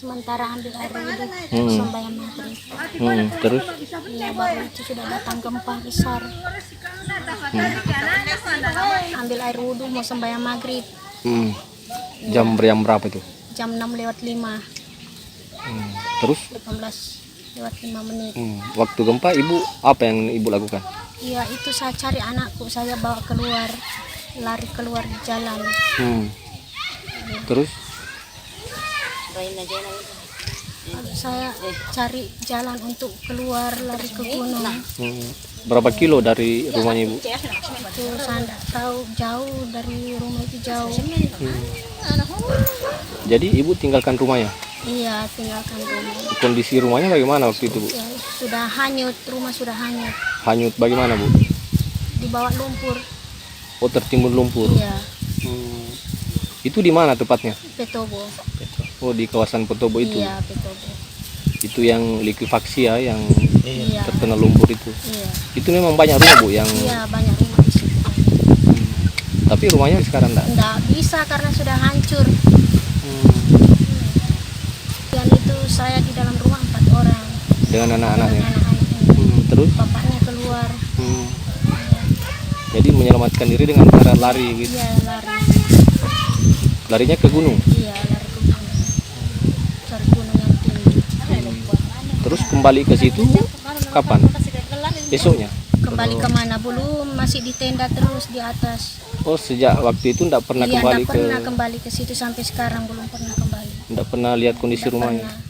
sementara ambil air wudhu sembahyang maghrib. Terus Ya baru itu sudah datang gempa besar. Ambil air wudhu mau sembahyang maghrib. jam berapa itu? Jam 6:05. Terus 18:05. waktu gempa ibu apa yang ibu lakukan? Iya itu saya cari anakku, saya bawa keluar, lari keluar di jalan. Terus Saya cari jalan untuk keluar, lari ke gunung. berapa kilo dari rumahnya ibu? Itu saya tidak tahu, jauh dari rumah itu jauh. Jadi ibu tinggalkan rumahnya. Iya tinggalkan rumah. Kondisi rumahnya bagaimana waktu itu bu? Ya, sudah hanyut, rumah sudah hanyut. Hanyut bagaimana bu? Di bawah lumpur. Oh tertimbun lumpur. Iya, Itu di mana tepatnya? Petobo. Oh di kawasan Petobo itu. Iya, Petobo. Itu yang likuifaksi ya, yang Iya. terkena lumpur itu. Iya. Itu memang banyak rumah bu yang. Iya, banyak rumah di situ. Tapi rumahnya sekarang enggak. Enggak bisa karena sudah hancur. Dan itu saya di dalam rumah 4 orang. Dengan anak-anaknya. Dengan anak-anaknya. Terus Bapaknya keluar. jadi menyelamatkan diri dengan cara lari gitu. Iya, lari. Larinya ke gunung. Iya, lari ke gunung. Cari gunung yang tinggi. Terus kembali ke situ kapan? Besoknya. Kembali kemana? Belum, masih di tenda terus di atas. Oh sejak waktu itu enggak pernah Iya, kembali enggak pernah kembali ke situ sampai sekarang, belum pernah kembali. enggak pernah lihat kondisi Nggak rumahnya. pernah.